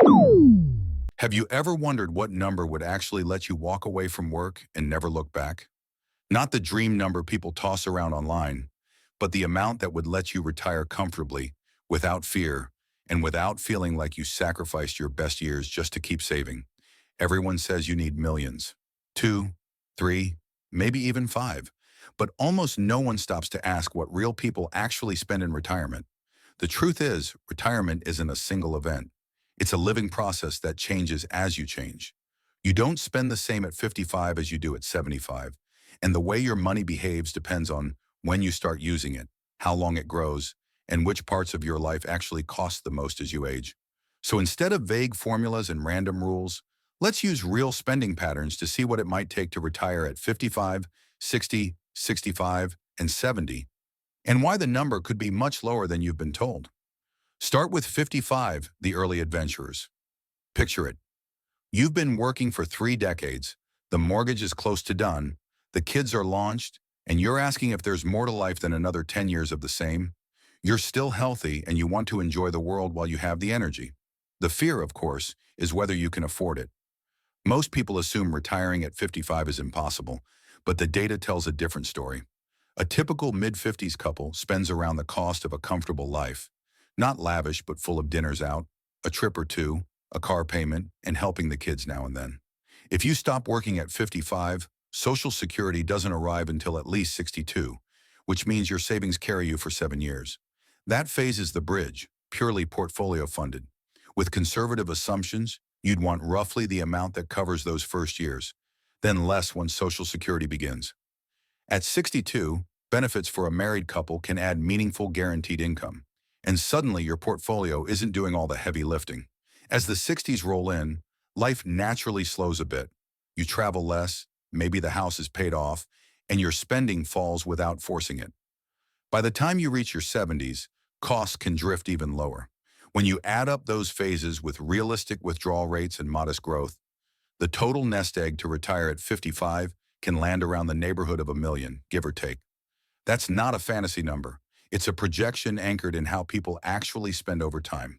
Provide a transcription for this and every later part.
Have you ever wondered what number would actually let you walk away from work and never look back? Not the dream number people toss around online, but the amount that would let you retire comfortably, without fear, and without feeling like you sacrificed your best years just to keep saving. Everyone says you need millions. Two, three, maybe even five. But almost no one stops to ask what real people actually spend in retirement. The truth is, retirement isn't a single event. It's a living process that changes as you change. You don't spend the same at 55 as you do at 75, and the way your money behaves depends on when you start using it, how long it grows, and which parts of your life actually cost the most as you age. So instead of vague formulas and random rules, let's use real spending patterns to see what it might take to retire at 55, 60, 65, and 70, and why the number could be much lower than you've been told. Start with 55, the early adventurers. Picture it. You've been working for 3 decades, the mortgage is close to done, the kids are launched, and you're asking if there's more to life than another 10 years of the same. You're still healthy and you want to enjoy the world while you have the energy. The fear, of course, is whether you can afford it. Most people assume retiring at 55 is impossible, but the data tells a different story. A typical mid-50s couple spends around the cost of a comfortable life. Not lavish, but full of dinners out, a trip or two, a car payment, and helping the kids now and then. If you stop working at 55, Social Security doesn't arrive until at least 62, which means your savings carry you for 7 years. That phase is the bridge, purely portfolio funded. With conservative assumptions, you'd want roughly the amount that covers those first years, then less when Social Security begins. At 62, benefits for a married couple can add meaningful guaranteed income. And suddenly your portfolio isn't doing all the heavy lifting. As the 60s roll in, life naturally slows a bit. You travel less, maybe the house is paid off, and your spending falls without forcing it. By the time you reach your 70s, costs can drift even lower. When you add up those phases with realistic withdrawal rates and modest growth, the total nest egg to retire at 55 can land around the neighborhood of $1 million, give or take. That's not a fantasy number. It's a projection anchored in how people actually spend over time.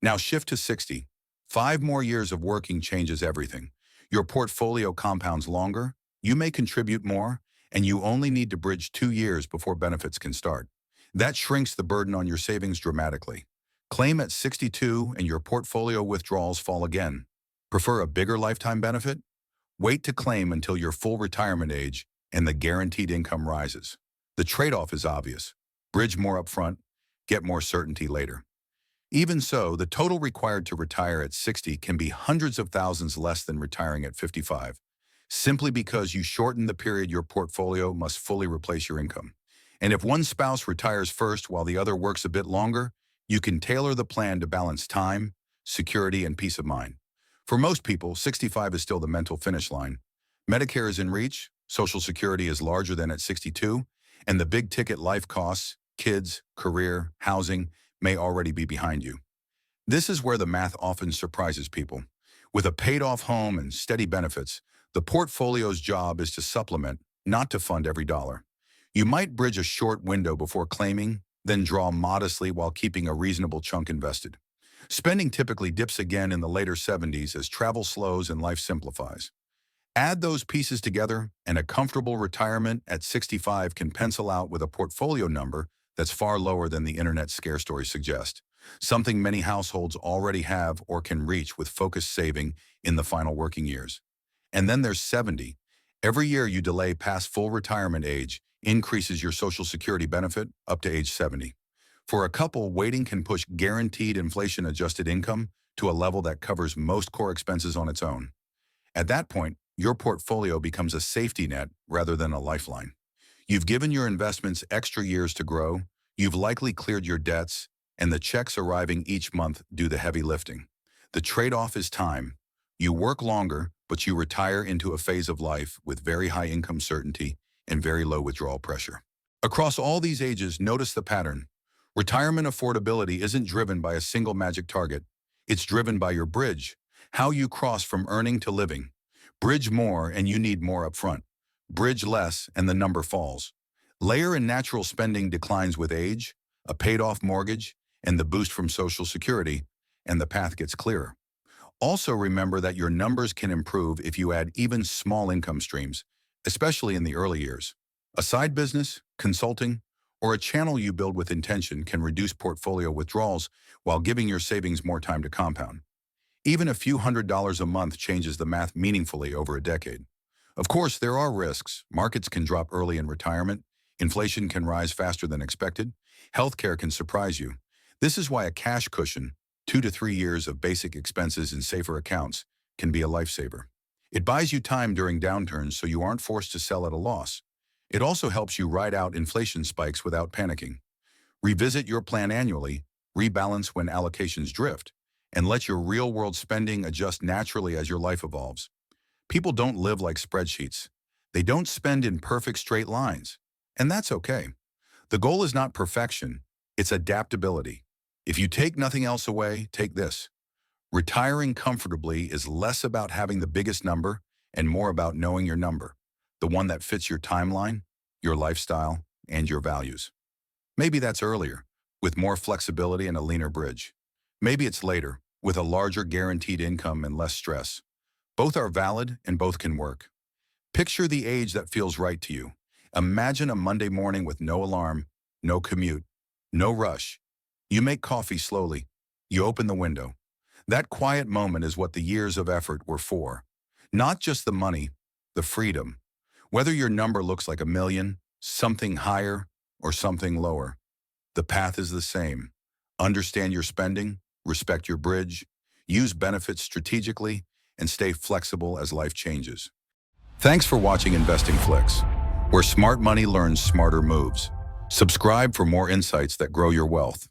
Now shift to 60. 5 more years of working changes everything. Your portfolio compounds longer, you may contribute more, and you only need to bridge 2 years before benefits can start. That shrinks the burden on your savings dramatically. Claim at 62 and your portfolio withdrawals fall again. Prefer a bigger lifetime benefit? Wait to claim until your full retirement age and the guaranteed income rises. The trade-off is obvious. Bridge more upfront, get more certainty later. Even so, the total required to retire at 60 can be hundreds of thousands less than retiring at 55, simply because you shorten the period your portfolio must fully replace your income. And if one spouse retires first while the other works a bit longer, you can tailor the plan to balance time, security, and peace of mind. For most people, 65 is still the mental finish line. Medicare is in reach, Social Security is larger than at 62, and the big-ticket life costs, kids, career, housing, may already be behind you. This is where the math often surprises people. With a paid-off home and steady benefits, the portfolio's job is to supplement, not to fund every dollar. You might bridge a short window before claiming, then draw modestly while keeping a reasonable chunk invested. Spending typically dips again in the later 70s as travel slows and life simplifies. Add those pieces together, and a comfortable retirement at 65 can pencil out with a portfolio number that's far lower than the internet scare stories suggest, something many households already have or can reach with focused saving in the final working years. And then there's 70. Every year you delay past full retirement age increases your Social Security benefit up to age 70. For a couple, waiting can push guaranteed inflation-adjusted income to a level that covers most core expenses on its own. At that point, your portfolio becomes a safety net rather than a lifeline. You've given your investments extra years to grow, you've likely cleared your debts, and the checks arriving each month do the heavy lifting. The trade-off is time. You work longer, but you retire into a phase of life with very high income certainty and very low withdrawal pressure. Across all these ages, notice the pattern. Retirement affordability isn't driven by a single magic target. It's driven by your bridge, how you cross from earning to living. Bridge more and you need more upfront. Bridge less and the number falls. Layer in natural spending declines with age, a paid-off mortgage, and the boost from Social Security, and the path gets clearer. Also remember that your numbers can improve if you add even small income streams, especially in the early years. A side business, consulting, or a channel you build with intention can reduce portfolio withdrawals while giving your savings more time to compound. Even a few $100s a month changes the math meaningfully over a decade. Of course, there are risks. Markets can drop early in retirement. Inflation can rise faster than expected. Healthcare can surprise you. This is why a cash cushion, 2 to 3 years of basic expenses in safer accounts, can be a lifesaver. It buys you time during downturns so you aren't forced to sell at a loss. It also helps you ride out inflation spikes without panicking. Revisit your plan annually, rebalance when allocations drift, and let your real-world spending adjust naturally as your life evolves. People don't live like spreadsheets. They don't spend in perfect straight lines. And that's okay. The goal is not perfection, it's adaptability. If you take nothing else away, take this. Retiring comfortably is less about having the biggest number and more about knowing your number, the one that fits your timeline, your lifestyle, and your values. Maybe that's earlier, with more flexibility and a leaner bridge. Maybe it's later, with a larger guaranteed income and less stress. Both are valid and both can work. Picture the age that feels right to you. Imagine a Monday morning with no alarm, no commute, no rush. You make coffee slowly. You open the window. That quiet moment is what the years of effort were for. Not just the money, the freedom. Whether your number looks like 1 million, something higher, or something lower, the path is the same. Understand your spending, respect your bridge, use benefits strategically, and stay flexible as life changes. Thanks for watching InvestingFlix, where smart money learns smarter moves. Subscribe for more insights that grow your wealth.